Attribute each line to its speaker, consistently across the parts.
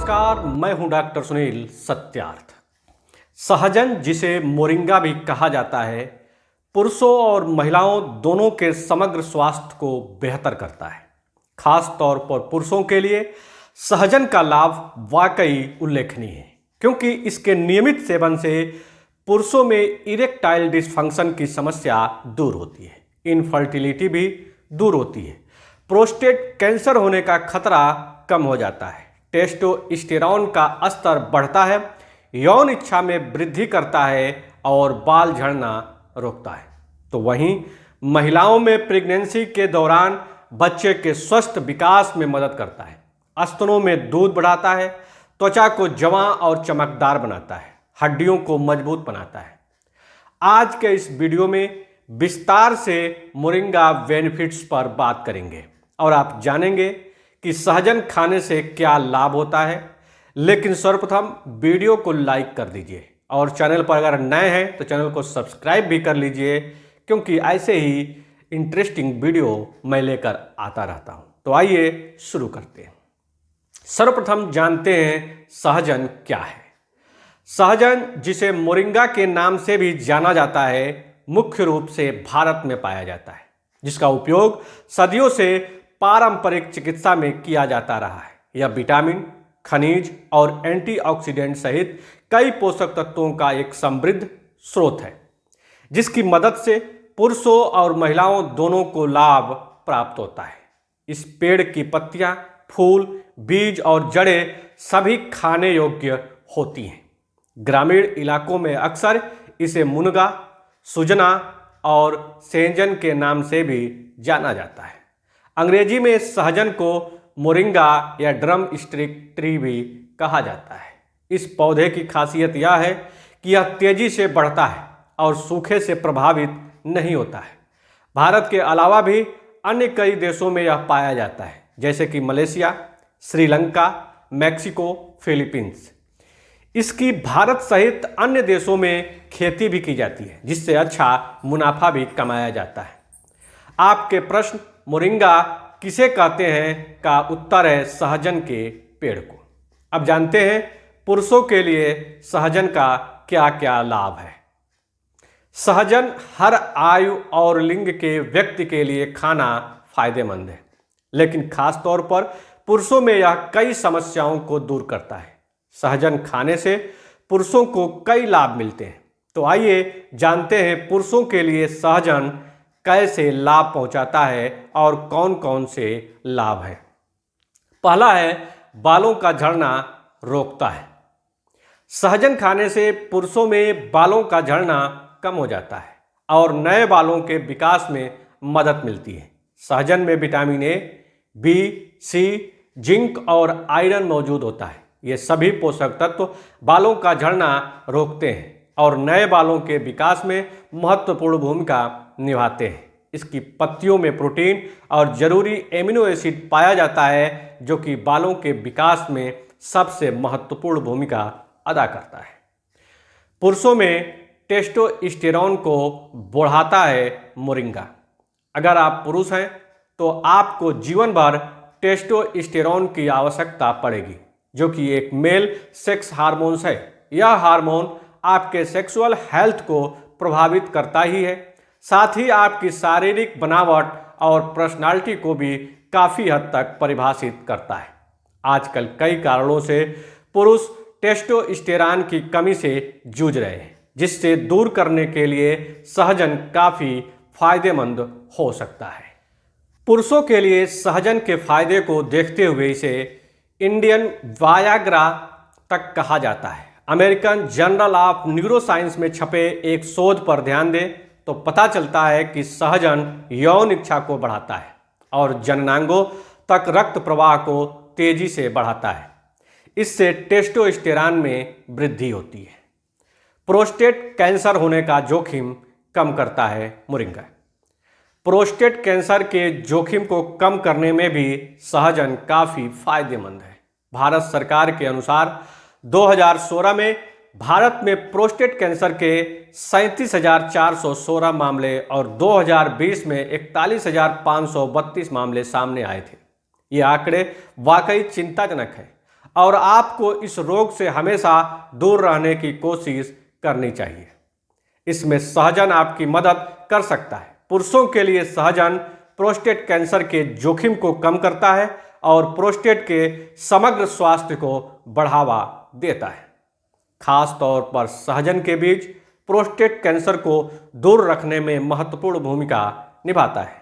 Speaker 1: नमस्कार, मैं हूं डॉक्टर सुनील सत्यार्थ। सहजन, जिसे मोरिंगा भी कहा जाता है, पुरुषों और महिलाओं दोनों के समग्र स्वास्थ्य को बेहतर करता है। खास तौर पर पुरुषों के लिए सहजन का लाभ वाकई उल्लेखनीय है, क्योंकि इसके नियमित सेवन से पुरुषों में इरेक्टाइल डिसफंक्शन की समस्या दूर होती है, इनफर्टिलिटी भी दूर होती है, प्रोस्टेट कैंसर होने का खतरा कम हो जाता है, टेस्टोस्टेरोन का स्तर बढ़ता है, यौन इच्छा में वृद्धि करता है और बाल झड़ना रोकता है। तो वहीं महिलाओं में प्रेगनेंसी के दौरान बच्चे के स्वस्थ विकास में मदद करता है, स्तनों में दूध बढ़ाता है, त्वचा को जवां और चमकदार बनाता है, हड्डियों को मजबूत बनाता है। आज के इस वीडियो में विस्तार से मोरिंगा बेनिफिट्स पर बात करेंगे और आप जानेंगे कि सहजन खाने से क्या लाभ होता है। लेकिन सर्वप्रथम वीडियो को लाइक कर दीजिए और चैनल पर अगर नए हैं तो चैनल को सब्सक्राइब भी कर लीजिए, क्योंकि ऐसे ही इंटरेस्टिंग वीडियो मैं लेकर आता रहता हूं। तो आइए शुरू करते हैं। सर्वप्रथम जानते हैं सहजन क्या है। सहजन, जिसे मोरिंगा के नाम से भी जाना जाता है, मुख्य रूप से भारत में पाया जाता है, जिसका उपयोग सदियों से पारंपरिक चिकित्सा में किया जाता रहा है। यह विटामिन, खनिज और एंटीऑक्सीडेंट सहित कई पोषक तत्वों का एक समृद्ध स्रोत है, जिसकी मदद से पुरुषों और महिलाओं दोनों को लाभ प्राप्त होता है। इस पेड़ की पत्तियां, फूल, बीज और जड़ें सभी खाने योग्य होती हैं। ग्रामीण इलाकों में अक्सर इसे मुनगा, सुजना और सेंजन के नाम से भी जाना जाता है। अंग्रेजी में सहजन को मोरिंगा या ड्रम स्टिक ट्री भी कहा जाता है। इस पौधे की खासियत यह है कि यह तेजी से बढ़ता है और सूखे से प्रभावित नहीं होता है। भारत के अलावा भी अन्य कई देशों में यह पाया जाता है, जैसे कि मलेशिया, श्रीलंका, मैक्सिको, फिलीपींस। इसकी भारत सहित अन्य देशों में खेती भी की जाती है, जिससे अच्छा मुनाफा भी कमाया जाता है। आपके प्रश्न मोरिंगा किसे कहते हैं का उत्तर है सहजन के पेड़ को। अब जानते हैं पुरुषों के लिए सहजन का क्या क्या लाभ है। सहजन हर आयु और लिंग के व्यक्ति के लिए खाना फायदेमंद है, लेकिन खास तौर पर पुरुषों में यह कई समस्याओं को दूर करता है। सहजन खाने से पुरुषों को कई लाभ मिलते हैं। तो आइए जानते हैं पुरुषों के लिए सहजन कैसे लाभ पहुंचाता है और कौन कौन से लाभ हैं। पहला है, बालों का झड़ना रोकता है। सहजन खाने से पुरुषों में बालों का झड़ना कम हो जाता है और नए बालों के विकास में मदद मिलती है। सहजन में vitamin A, B, C, zinc और आयरन मौजूद होता है। ये सभी पोषक तत्व बालों का झड़ना रोकते हैं और नए बालों के विकास में महत्वपूर्ण भूमिका निभाते हैं। इसकी पत्तियों में प्रोटीन और जरूरी एमिनो एसिड पाया जाता है, जो कि बालों के विकास में सबसे महत्वपूर्ण भूमिका अदा करता है। पुरुषों में टेस्टोस्टेरोन को बढ़ाता है मोरिंगा। अगर आप पुरुष हैं तो आपको जीवन भर टेस्टोस्टेरोन की आवश्यकता पड़ेगी, जो कि एक मेल सेक्स हार्मोन्स है। यह हार्मोन आपके सेक्सुअल हेल्थ को प्रभावित करता ही है, साथ ही आपकी शारीरिक बनावट और पर्सनालिटी को भी काफ़ी हद तक परिभाषित करता है। आजकल कई कारणों से पुरुष टेस्टोस्टेरोन की कमी से जूझ रहे हैं, जिससे दूर करने के लिए सहजन काफ़ी फायदेमंद हो सकता है। पुरुषों के लिए सहजन के फायदे को देखते हुए इसे इंडियन वायाग्रा तक कहा जाता है। अमेरिकन जर्नल ऑफ न्यूरोसाइंस में छपे एक शोध पर ध्यान दें तो पता चलता है कि सहजन यौन इच्छा को बढ़ाता है और जननांगों तक रक्त प्रवाह को तेजी से बढ़ाता है। इससे टेस्टोस्टेरोन में वृद्धि होती है। प्रोस्टेट कैंसर होने का जोखिम कम करता है मोरिंगा। प्रोस्टेट कैंसर के जोखिम को कम करने में भी सहजन काफ़ी फायदेमंद है। भारत सरकार के अनुसार 2016 में भारत में प्रोस्टेट कैंसर के 37,416 मामले और 2020 में 41,532 मामले सामने आए थे। ये आंकड़े वाकई चिंताजनक है। और आपको इस रोग से हमेशा दूर रहने की कोशिश करनी चाहिए। इसमें सहजन आपकी मदद कर सकता है। पुरुषों के लिए सहजन प्रोस्टेट कैंसर के जोखिम को कम करता है और प्रोस्टेट के समग्र स्वास्थ्य को बढ़ावा देता है। खास तौर पर सहजन के बीज प्रोस्टेट कैंसर को दूर रखने में महत्वपूर्ण भूमिका निभाता है।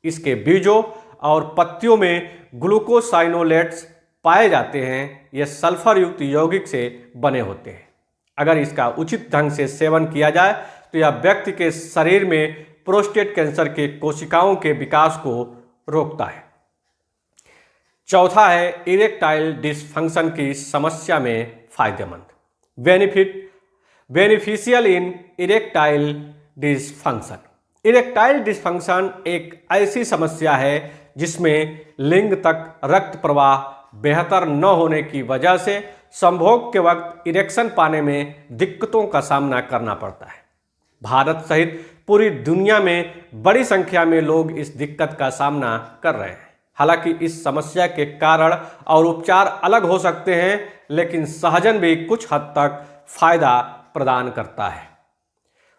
Speaker 1: इसके बीजों और पत्तियों में ग्लूकोसाइनोलेट्स पाए जाते हैं। ये सल्फर युक्त यौगिक से बने होते हैं। अगर इसका उचित ढंग से सेवन किया जाए तो यह व्यक्ति के शरीर में प्रोस्टेट कैंसर के कोशिकाओं के विकास को रोकता है। चौथा है इरेक्टाइल डिसफंक्शन की समस्या में फायदेमंद। Beneficial in erectile dysfunction. Erectile dysfunction एक ऐसी समस्या है जिसमें लिंग तक रक्त प्रवाह बेहतर न होने की वजह से संभोग के वक्त इरेक्शन पाने में दिक्कतों का सामना करना पड़ता है। भारत सहित पूरी दुनिया में बड़ी संख्या में लोग इस दिक्कत का सामना कर रहे हैं। हालांकि इस समस्या के कारण और उपचार अलग हो सकते हैं, लेकिन सहजन भी कुछ हद तक फायदा प्रदान करता है।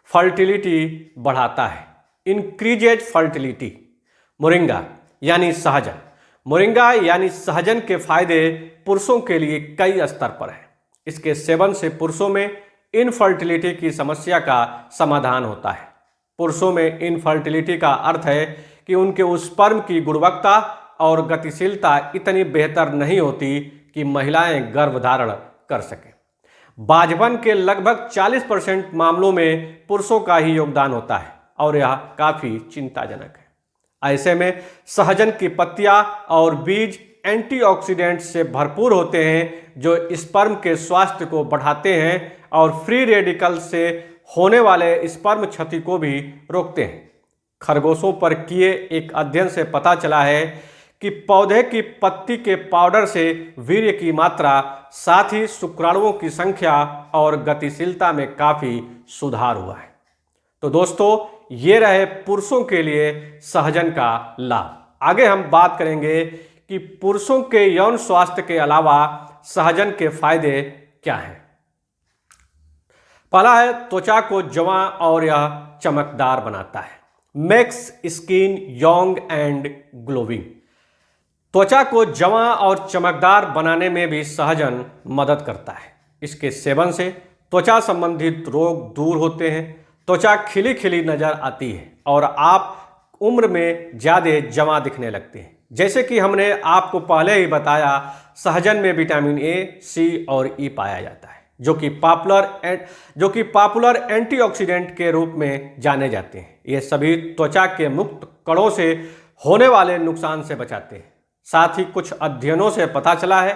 Speaker 1: फर्टिलिटी बढ़ाता है। Increases fertility. मोरिंगा यानी सहजन। मोरिंगा यानी सहजन के फायदे पुरुषों के लिए कई स्तर पर हैं। इसके सेवन से पुरुषों में इनफर्टिलिटी की समस्या का समाधान होता है। पुरुषों में इनफर्टिलिटी का अर्थ है कि उनके स्पर्म की गुणवत्ता और गतिशीलता इतनी बेहतर नहीं होती कि महिलाएं गर्भधारण कर सकें। बांझपन के लगभग 40% मामलों में पुरुषों का ही योगदान होता है और यह काफ़ी चिंताजनक है। ऐसे में सहजन की पत्तियां और बीज एंटीऑक्सीडेंट से भरपूर होते हैं जो स्पर्म के स्वास्थ्य को बढ़ाते हैं और फ्री रेडिकल से होने वाले स्पर्म क्षति को भी रोकते हैं। खरगोशों पर किए एक अध्ययन से पता चला है कि पौधे की पत्ती के पाउडर से वीर्य की मात्रा, साथ ही शुक्राणुओं की संख्या और गतिशीलता में काफ़ी सुधार हुआ है। तो दोस्तों, ये रहे पुरुषों के लिए सहजन का लाभ। आगे हम बात करेंगे कि पुरुषों के यौन स्वास्थ्य के अलावा सहजन के फायदे क्या हैं। पहला है त्वचा को जवां और यह चमकदार बनाता है। Makes skin young and glowing. त्वचा को जवां और चमकदार बनाने में भी सहजन मदद करता है। इसके सेवन से त्वचा संबंधित रोग दूर होते हैं, त्वचा खिली खिली नजर आती है और आप उम्र में ज़्यादा जवां दिखने लगते हैं। जैसे कि हमने आपको पहले ही बताया, सहजन में विटामिन ए, सी और ई पाया जाता है जो कि पॉपुलर एंटीऑक्सीडेंट के रूप में जाने जाते हैं। ये सभी त्वचा के मुक्त कणों से होने वाले नुकसान से बचाते हैं। साथ ही कुछ अध्ययनों से पता चला है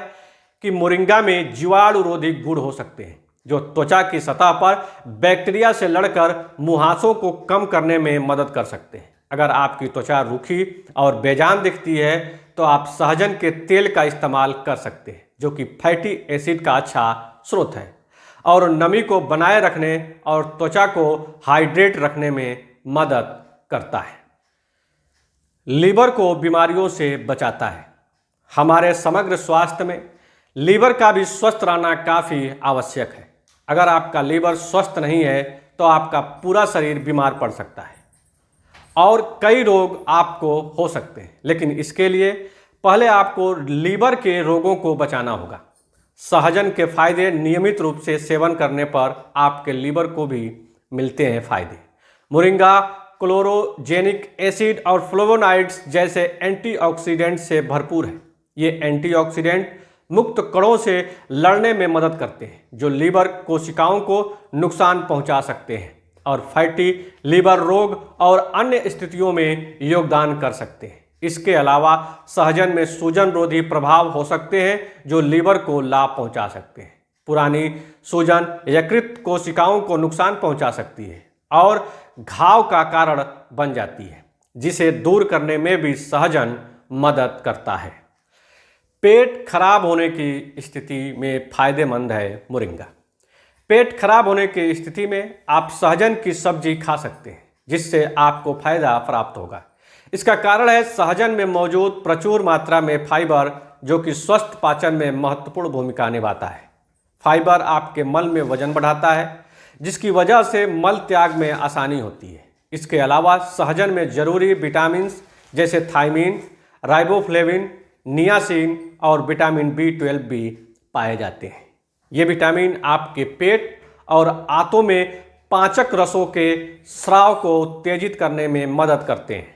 Speaker 1: कि मोरिंगा में जीवाणुरोधी गुण हो सकते हैं जो त्वचा की सतह पर बैक्टीरिया से लड़कर मुहासों को कम करने में मदद कर सकते हैं। अगर आपकी त्वचा रूखी और बेजान दिखती है तो आप सहजन के तेल का इस्तेमाल कर सकते हैं जो कि फैटी एसिड का अच्छा स्रोत है और नमी को बनाए रखने और त्वचा को हाइड्रेट रखने में मदद करता है। लीवर को बीमारियों से बचाता है। हमारे समग्र स्वास्थ्य में लीवर का भी स्वस्थ रहना काफ़ी आवश्यक है। अगर आपका लीवर स्वस्थ नहीं है तो आपका पूरा शरीर बीमार पड़ सकता है और कई रोग आपको हो सकते हैं, लेकिन इसके लिए पहले आपको लीवर के रोगों को बचाना होगा। सहजन के फायदे नियमित रूप से सेवन करने पर आपके लीवर को भी मिलते हैं फायदे। मोरिंगा क्लोरोजेनिक एसिड और फ्लोवोनाइड्स जैसे एंटीऑक्सीडेंट से भरपूर है। ये एंटीऑक्सीडेंट मुक्त कणों से लड़ने में मदद करते हैं जो लीवर कोशिकाओं को नुकसान पहुंचा सकते हैं और फैटी लीवर रोग और अन्य स्थितियों में योगदान कर सकते हैं। इसके अलावा सहजन में सूजन रोधी प्रभाव हो सकते हैं जो लीवर को लाभ पहुंचा सकते हैं। पुरानी सूजन यकृत कोशिकाओं को नुकसान पहुंचा सकती है और घाव का कारण बन जाती है, जिसे दूर करने में भी सहजन मदद करता है। पेट खराब होने की स्थिति में फायदेमंद है मोरिंगा। पेट खराब होने की स्थिति में आप सहजन की सब्जी खा सकते हैं जिससे आपको फायदा प्राप्त होगा। इसका कारण है सहजन में मौजूद प्रचुर मात्रा में फाइबर जो कि स्वस्थ पाचन में महत्वपूर्ण भूमिका निभाता है। फाइबर आपके मल में वजन बढ़ाता है, जिसकी वजह से मल त्याग में आसानी होती है। इसके अलावा सहजन में जरूरी विटामिन जैसे थायमीन, राइबोफ्लेविन, नियासिन और विटामिन B12 भी पाए जाते हैं। ये विटामिन आपके पेट और आंतों में पाचक रसों के स्राव को उत्तेजित करने में मदद करते हैं।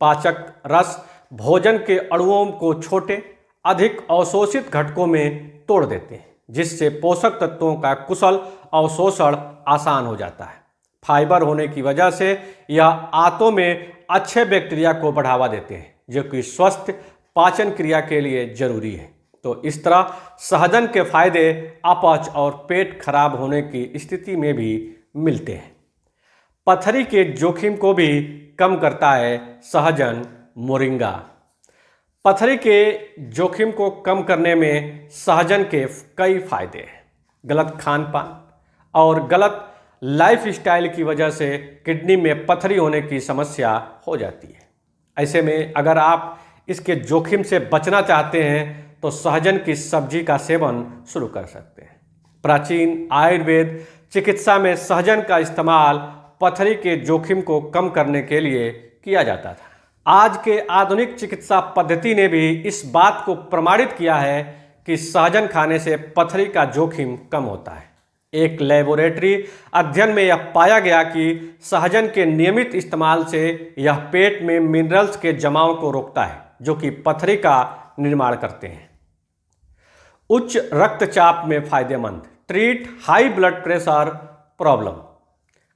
Speaker 1: पाचक रस भोजन के अणुओं को छोटे, अधिक अवशोषित घटकों में तोड़ देते हैं, जिससे पोषक तत्वों का कुशल अवशोषण आसान हो जाता है। फाइबर होने की वजह से यह आंतों में अच्छे बैक्टीरिया को बढ़ावा देते हैं, जो कि स्वस्थ पाचन क्रिया के लिए जरूरी है। तो इस तरह सहजन के फायदे अपच और पेट खराब होने की स्थिति में भी मिलते हैं। पथरी के जोखिम को भी कम करता है सहजन मोरिंगा। पथरी के जोखिम को कम करने में सहजन के कई फायदे हैं। गलत खान पान और गलत लाइफस्टाइल की वजह से किडनी में पथरी होने की समस्या हो जाती है। ऐसे में अगर आप इसके जोखिम से बचना चाहते हैं तो सहजन की सब्जी का सेवन शुरू कर सकते हैं। प्राचीन आयुर्वेद चिकित्सा में सहजन का इस्तेमाल पथरी के जोखिम को कम करने के लिए किया जाता था। आज के आधुनिक चिकित्सा पद्धति ने भी इस बात को प्रमाणित किया है कि सहजन खाने से पथरी का जोखिम कम होता है। एक लेबोरेटरी अध्ययन में यह पाया गया कि सहजन के नियमित इस्तेमाल से यह पेट में मिनरल्स के जमाव को रोकता है, जो कि पथरी का निर्माण करते हैं। उच्च रक्तचाप में फायदेमंद। Treat high blood pressure problem.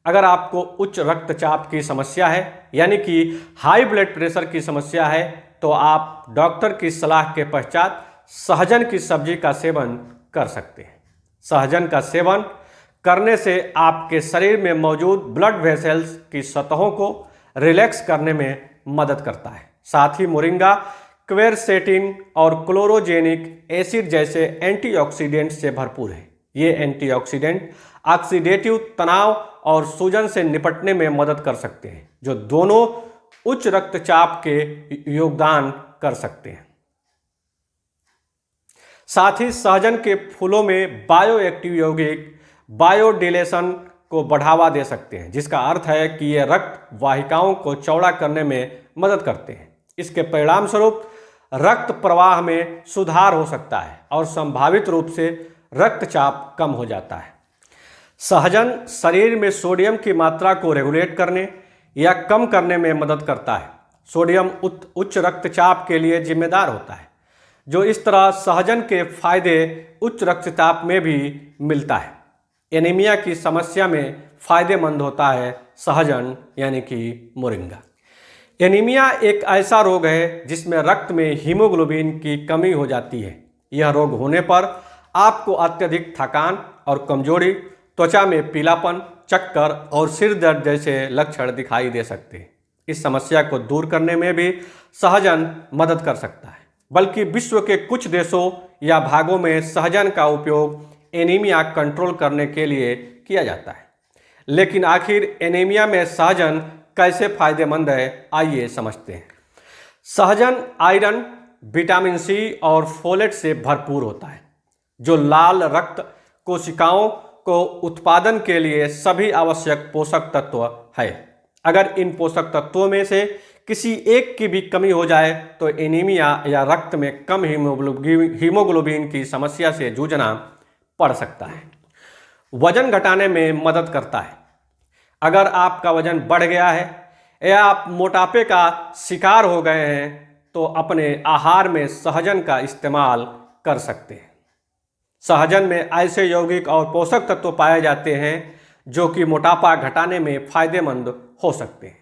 Speaker 1: अगर आपको उच्च रक्तचाप की समस्या है, यानी कि हाई ब्लड प्रेशर की समस्या है, तो आप डॉक्टर की सलाह के पश्चात सहजन की सब्जी का सेवन कर सकते हैं। सहजन का सेवन करने से आपके शरीर में मौजूद ब्लड वेसल्स की सतहों को रिलैक्स करने में मदद करता है। साथ ही मोरिंगा क्वेरसेटिन और क्लोरोजेनिक एसिड जैसे एंटीऑक्सीडेंट से भरपूर है। ये एंटीऑक्सीडेंट ऑक्सीडेटिव तनाव और सूजन से निपटने में मदद कर सकते हैं, जो दोनों उच्च रक्तचाप के योगदान कर सकते हैं। साथ ही सहजन के फूलों में बायोएक्टिव यौगिक बायोडिलेशन को बढ़ावा दे सकते हैं, जिसका अर्थ है कि ये रक्त वाहिकाओं को चौड़ा करने में मदद करते हैं। इसके परिणाम स्वरूप रक्त प्रवाह में सुधार हो सकता है और संभावित रूप से रक्तचाप कम हो जाता है। सहजन शरीर में सोडियम की मात्रा को रेगुलेट करने या कम करने में मदद करता है। सोडियम उच्च रक्तचाप के लिए जिम्मेदार होता है, जो इस तरह सहजन के फायदे उच्च रक्तचाप में भी मिलता है। एनीमिया की समस्या में फायदेमंद होता है सहजन, यानी कि मोरिंगा। एनीमिया एक ऐसा रोग है जिसमें रक्त में हीमोग्लोबिन की कमी हो जाती है। यह रोग होने पर आपको अत्यधिक थकान और कमजोरी, त्वचा में पीलापन, चक्कर और सिर दर्द जैसे लक्षण दिखाई दे सकते हैं। इस समस्या को दूर करने में भी सहजन मदद कर सकता है। बल्कि विश्व के कुछ देशों या भागों में सहजन का उपयोग एनीमिया कंट्रोल करने के लिए किया जाता है। लेकिन आखिर एनीमिया में सहजन कैसे फायदेमंद है, आइए समझते हैं। सहजन आयरन, विटामिन सी और फोलेट से भरपूर होता है, जो लाल रक्त कोशिकाओं को उत्पादन के लिए सभी आवश्यक पोषक तत्व है। अगर इन पोषक तत्वों में से किसी एक की भी कमी हो जाए तो एनीमिया या रक्त में कम हीमोग्लोबिन की समस्या से जूझना पड़ सकता है। वजन घटाने में मदद करता है। अगर आपका वजन बढ़ गया है या आप मोटापे का शिकार हो गए हैं तो अपने आहार में सहजन का इस्तेमाल कर सकते हैं। सहजन में ऐसे यौगिक और पोषक तत्व पाए जाते हैं जो कि मोटापा घटाने में फायदेमंद हो सकते हैं।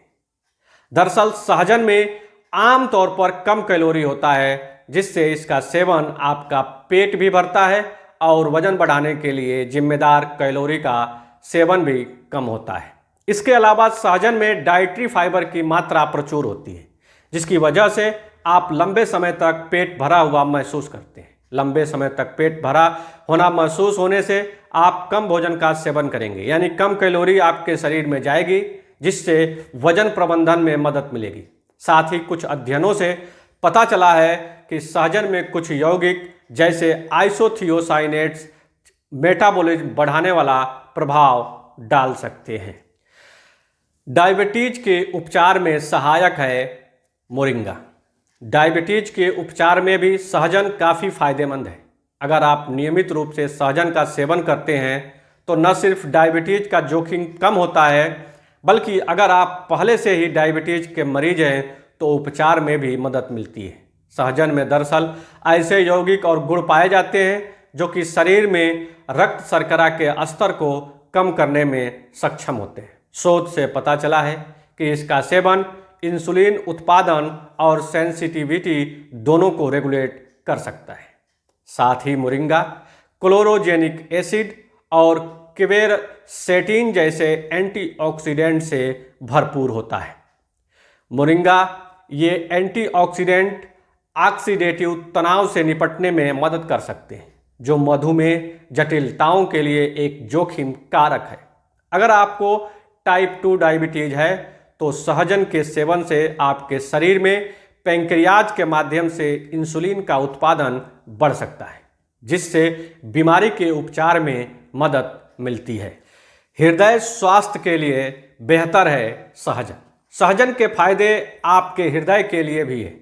Speaker 1: दरअसल सहजन में आमतौर पर कम कैलोरी होता है, जिससे इसका सेवन आपका पेट भी भरता है और वजन बढ़ाने के लिए जिम्मेदार कैलोरी का सेवन भी कम होता है। इसके अलावा सहजन में डाइटरी फाइबर की मात्रा प्रचुर होती है, जिसकी वजह से आप लंबे समय तक पेट भरा हुआ महसूस करते हैं। लंबे समय तक पेट भरा होना महसूस होने से आप कम भोजन का सेवन करेंगे, यानी कम कैलोरी आपके शरीर में जाएगी, जिससे वजन प्रबंधन में मदद मिलेगी। साथ ही कुछ अध्ययनों से पता चला है कि सहजन में कुछ यौगिक जैसे आइसोथियोसाइनेट्स मेटाबॉलिज्म बढ़ाने वाला प्रभाव डाल सकते हैं। डायबिटीज के उपचार में सहायक है मोरिंगा। डायबिटीज के उपचार में भी सहजन काफ़ी फायदेमंद है। अगर आप नियमित रूप से सहजन का सेवन करते हैं तो न सिर्फ डायबिटीज का जोखिम कम होता है, बल्कि अगर आप पहले से ही डायबिटीज के मरीज हैं तो उपचार में भी मदद मिलती है। सहजन में दरअसल ऐसे यौगिक और गुण पाए जाते हैं जो कि शरीर में रक्त शर्करा के स्तर को कम करने में सक्षम होते हैं। शोध से पता चला है कि इसका सेवन इंसुलिन उत्पादन और सेंसिटिविटी दोनों को रेगुलेट कर सकता है। साथ ही मोरिंगा क्लोरोजेनिक एसिड और क्वेरसेटिन जैसे एंटीऑक्सीडेंट से भरपूर होता है। मोरिंगा ये एंटीऑक्सीडेंट ऑक्सीडेटिव तनाव से निपटने में मदद कर सकते हैं, जो मधुमेह जटिलताओं के लिए एक जोखिम कारक है। अगर आपको टाइप 2 डायबिटीज है तो सहजन के सेवन से आपके शरीर में पैंक्रियाज के माध्यम से इंसुलिन का उत्पादन बढ़ सकता है, जिससे बीमारी के उपचार में मदद मिलती है। हृदय स्वास्थ्य के लिए बेहतर है सहजन। सहजन के फायदे आपके हृदय के लिए भी है।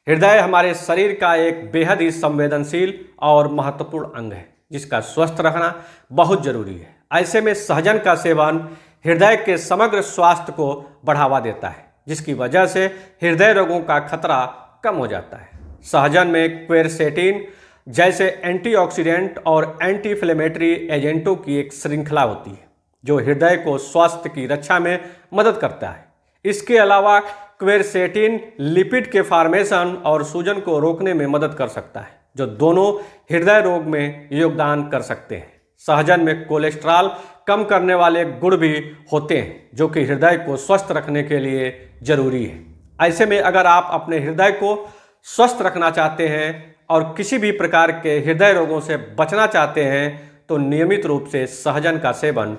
Speaker 1: हृदय हमारे शरीर का एक बेहद ही संवेदनशील और महत्वपूर्ण अंग है, जिसका स्वस्थ रखना बहुत जरूरी है। ऐसे में सहजन का सेवन हृदय के समग्र स्वास्थ्य को बढ़ावा देता है, जिसकी वजह से हृदय रोगों का खतरा कम हो जाता है। सहजन में क्वेरसेटिन जैसे एंटीऑक्सीडेंट और एंटी इन्फ्लेमेटरी एजेंटों की एक श्रृंखला होती है, जो हृदय को स्वास्थ्य की रक्षा में मदद करता है। इसके अलावा क्वेरसेटिन लिपिड के फॉर्मेशन और सूजन को रोकने में मदद कर सकता है, जो दोनों हृदय रोग में योगदान कर सकते हैं। सहजन में कोलेस्ट्रॉल कम करने वाले गुण भी होते हैं, जो कि हृदय को स्वस्थ रखने के लिए जरूरी है। ऐसे में अगर आप अपने हृदय को स्वस्थ रखना चाहते हैं और किसी भी प्रकार के हृदय रोगों से बचना चाहते हैं तो नियमित रूप से सहजन का सेवन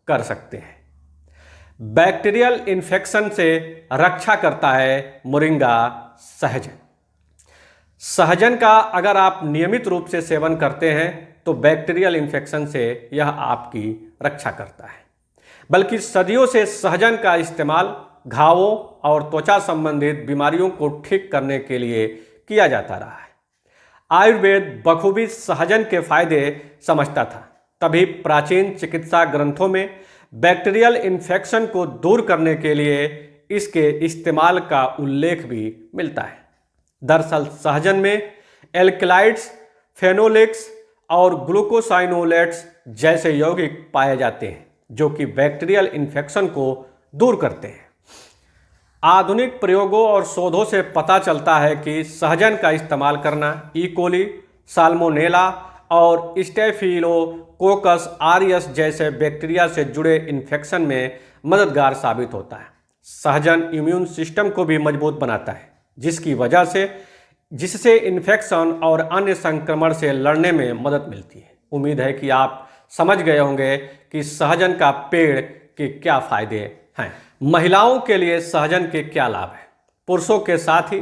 Speaker 1: कर सकते हैं। बैक्टीरियल इन्फेक्शन से रक्षा करता है मोरिंगा सहजन। सहजन का अगर आप नियमित रूप से सेवन करते हैं तो बैक्टीरियल इन्फेक्शन से यह आपकी रक्षा करता है। बल्कि सदियों से सहजन का इस्तेमाल घावों और त्वचा संबंधित बीमारियों को ठीक करने के लिए किया जाता रहा है। आयुर्वेद बखूबी सहजन के फायदे समझता था, तभी प्राचीन चिकित्सा ग्रंथों में बैक्टीरियल इन्फेक्शन को दूर करने के लिए इसके इस्तेमाल का उल्लेख भी मिलता है। दरअसल सहजन में एल्कलाइड्स, फेनोलिक्स और ग्लूकोसाइनोलेट्स जैसे यौगिक पाए जाते हैं, जो कि बैक्टीरियल इन्फेक्शन को दूर करते हैं। आधुनिक प्रयोगों और शोधों से पता चलता है कि सहजन का इस्तेमाल करना ई कोली, साल्मोनेला और स्टेफिलोकोकस ऑरियस जैसे बैक्टीरिया से जुड़े इन्फेक्शन में मददगार साबित होता है। सहजन इम्यून सिस्टम को भी मजबूत बनाता है, जिससे इन्फेक्शन और अन्य संक्रमण से लड़ने में मदद मिलती है। उम्मीद है कि आप समझ गए होंगे कि सहजन का पेड़ के क्या फायदे हैं। महिलाओं के लिए सहजन के क्या लाभ हैं? पुरुषों के साथ ही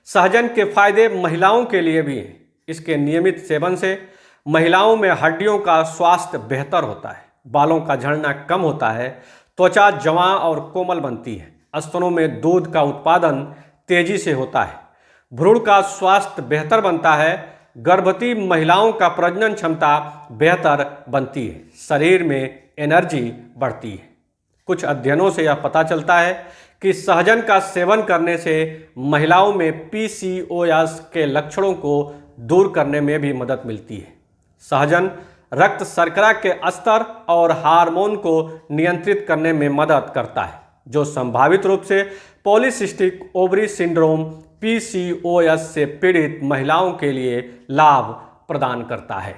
Speaker 1: सहजन के फायदे महिलाओं के लिए भी हैं। इसके नियमित सेवन से महिलाओं में हड्डियों का स्वास्थ्य बेहतर होता है, बालों का झड़ना कम होता है, त्वचा जवां और कोमल बनती है, स्तनों में दूध का उत्पादन तेजी से होता है, भ्रूण का स्वास्थ्य बेहतर बनता है, गर्भवती महिलाओं का प्रजनन क्षमता बेहतर बनती है, शरीर में एनर्जी बढ़ती है। कुछ अध्ययनों से यह पता चलता है कि सहजन का सेवन करने से महिलाओं में PCOS के लक्षणों को दूर करने में भी मदद मिलती है। सहजन रक्त शर्करा के स्तर और हार्मोन को नियंत्रित करने में मदद करता है, जो संभावित रूप से पॉलीसिस्टिक ओवरी सिंड्रोम PCOS से पीड़ित महिलाओं के लिए लाभ प्रदान करता है।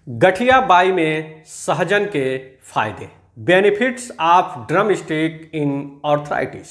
Speaker 1: गठिया बाई में सहजन के फायदे। Benefits of drum stick in arthritis.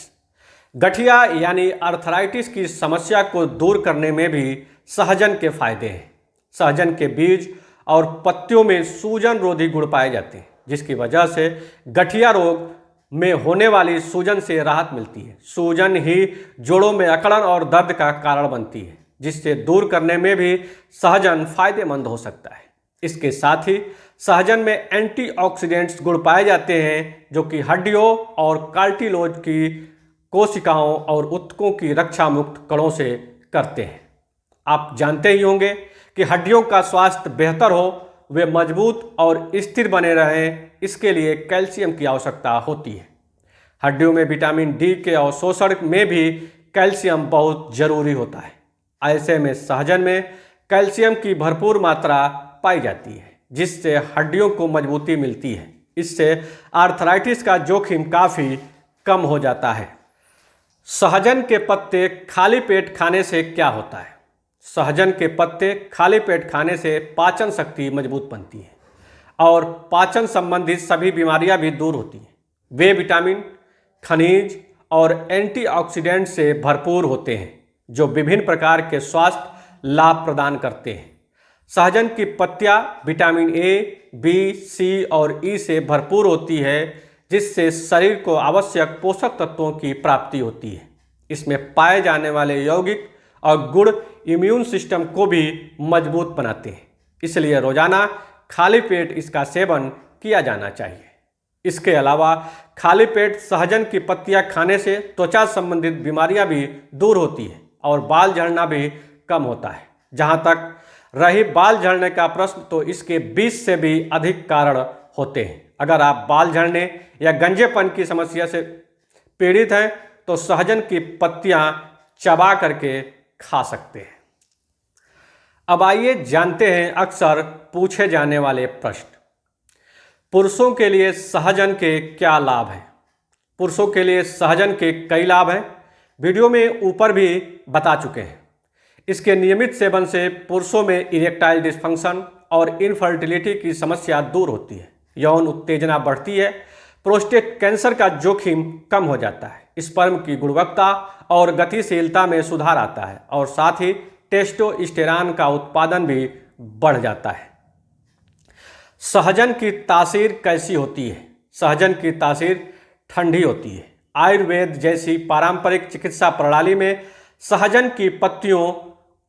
Speaker 1: गठिया यानी आर्थराइटिस की समस्या को दूर करने में भी सहजन के फायदे हैं। सहजन के बीज और पत्तियों में सूजन रोधी गुण पाए जाते हैं, जिसकी वजह से गठिया रोग में होने वाली सूजन से राहत मिलती है। सूजन ही जोड़ों में अकड़न और दर्द का कारण बनती है। जिससे दूर करने में भी सहजन फायदेमंद हो सकता है। इसके साथ ही सहजन में एंटीऑक्सीडेंट्स गुण पाए जाते हैं जो कि हड्डियों और कार्टिलेज की कोशिकाओं और ऊतकों की रक्षा मुक्त कणों से करते हैं। आप जानते ही होंगे कि हड्डियों का स्वास्थ्य बेहतर हो, वे मजबूत और स्थिर बने रहें, इसके लिए कैल्शियम की आवश्यकता होती है। हड्डियों में विटामिन डी के अवशोषण में भी कैल्शियम बहुत जरूरी होता है। ऐसे में सहजन में कैल्शियम की भरपूर मात्रा पाई जाती है जिससे हड्डियों को मजबूती मिलती है। इससे आर्थराइटिस का जोखिम काफ़ी कम हो जाता है। सहजन के पत्ते खाली पेट खाने से क्या होता है? सहजन के पत्ते खाली पेट खाने से पाचन शक्ति मजबूत बनती है और पाचन संबंधित सभी बीमारियां भी दूर होती हैं। वे विटामिन, खनिज और एंटीऑक्सीडेंट से भरपूर होते हैं जो विभिन्न प्रकार के स्वास्थ्य लाभ प्रदान करते हैं। सहजन की पत्तियां विटामिन ए, बी, सी और ई से भरपूर होती है जिससे शरीर को आवश्यक पोषक तत्वों की प्राप्ति होती है। इसमें पाए जाने वाले यौगिक और गुण इम्यून सिस्टम को भी मजबूत बनाते हैं, इसलिए रोजाना खाली पेट इसका सेवन किया जाना चाहिए। इसके अलावा खाली पेट सहजन की पत्तियां खाने से त्वचा संबंधित बीमारियां भी दूर होती है और बाल झड़ना भी कम होता है। जहां तक रही बाल झड़ने का प्रश्न, तो इसके 20 से भी अधिक कारण होते हैं। अगर आप बाल झड़ने या गंजेपन की समस्या से पीड़ित हैं तो सहजन की पत्तियां चबा करके खा सकते हैं। अब आइए जानते हैं अक्सर पूछे जाने वाले प्रश्न। पुरुषों के लिए सहजन के क्या लाभ हैं? पुरुषों के लिए सहजन के कई लाभ हैं, वीडियो में ऊपर भी बता चुके हैं। इसके नियमित सेवन से पुरुषों में इरेक्टाइल डिस्फंक्शन और इनफर्टिलिटी की समस्या दूर होती है, यौन उत्तेजना बढ़ती है, प्रोस्टेट कैंसर का जोखिम कम हो जाता है, स्पर्म की गुणवत्ता और गतिशीलता में सुधार आता है और साथ ही टेस्टोस्टेरॉन का उत्पादन भी बढ़ जाता है। सहजन की तासीर कैसी होती है? सहजन की तासीर ठंडी होती है। आयुर्वेद जैसी पारंपरिक चिकित्सा प्रणाली में सहजन की पत्तियों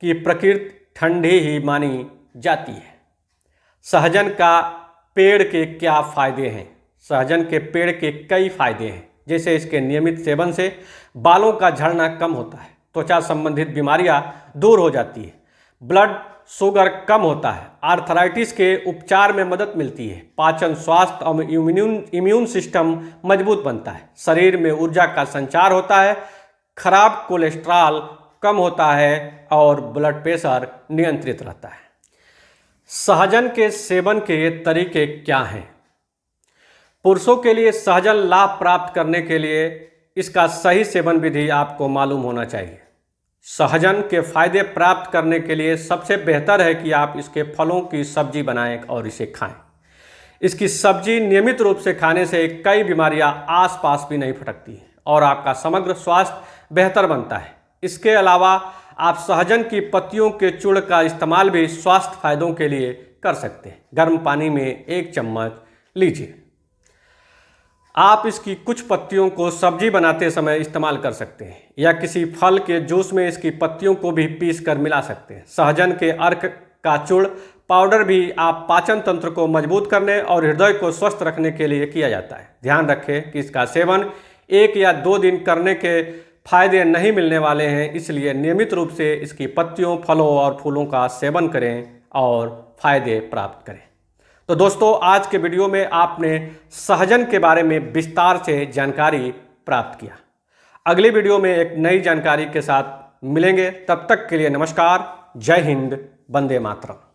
Speaker 1: की प्रकृति ठंडी ही मानी जाती है। सहजन का पेड़ के क्या फायदे हैं? सहजन के पेड़ के कई फायदे हैं, जैसे इसके नियमित सेवन से बालों का झड़ना कम होता है, त्वचा संबंधित बीमारियां दूर हो जाती है, ब्लड शुगर कम होता है, आर्थराइटिस के उपचार में मदद मिलती है, पाचन, स्वास्थ्य और इम्यून सिस्टम मजबूत बनता है, शरीर में ऊर्जा का संचार होता है, खराब कोलेस्ट्रॉल कम होता है और ब्लड प्रेशर नियंत्रित रहता है। सहजन के सेवन के तरीके क्या हैं? पुरुषों के लिए सहजन लाभ प्राप्त करने के लिए इसका सही सेवन विधि आपको मालूम होना चाहिए। सहजन के फायदे प्राप्त करने के लिए सबसे बेहतर है कि आप इसके फलों की सब्जी बनाएं और इसे खाएं। इसकी सब्जी नियमित रूप से खाने से कई बीमारियां आसपास भी नहीं फटकती और आपका समग्र स्वास्थ्य बेहतर बनता है। इसके अलावा आप सहजन की पत्तियों के चूर्ण का इस्तेमाल भी स्वास्थ्य फायदों के लिए कर सकते हैं। गर्म पानी में 1 चम्मच लीजिए। आप इसकी कुछ पत्तियों को सब्जी बनाते समय इस्तेमाल कर सकते हैं या किसी फल के जूस में इसकी पत्तियों को भी पीस कर मिला सकते हैं। सहजन के अर्क का चूर्ण पाउडर भी आप पाचन तंत्र को मजबूत करने और हृदय को स्वस्थ रखने के लिए किया जाता है। ध्यान रखें कि इसका सेवन 1 या 2 दिन करने के फायदे नहीं मिलने वाले हैं, इसलिए नियमित रूप से इसकी पत्तियों, फलों और फूलों का सेवन करें और फायदे प्राप्त करें। तो दोस्तों, आज के वीडियो में आपने सहजन के बारे में विस्तार से जानकारी प्राप्त किया। अगली वीडियो में एक नई जानकारी के साथ मिलेंगे। तब तक के लिए नमस्कार। जय हिंद, वंदे मातरम।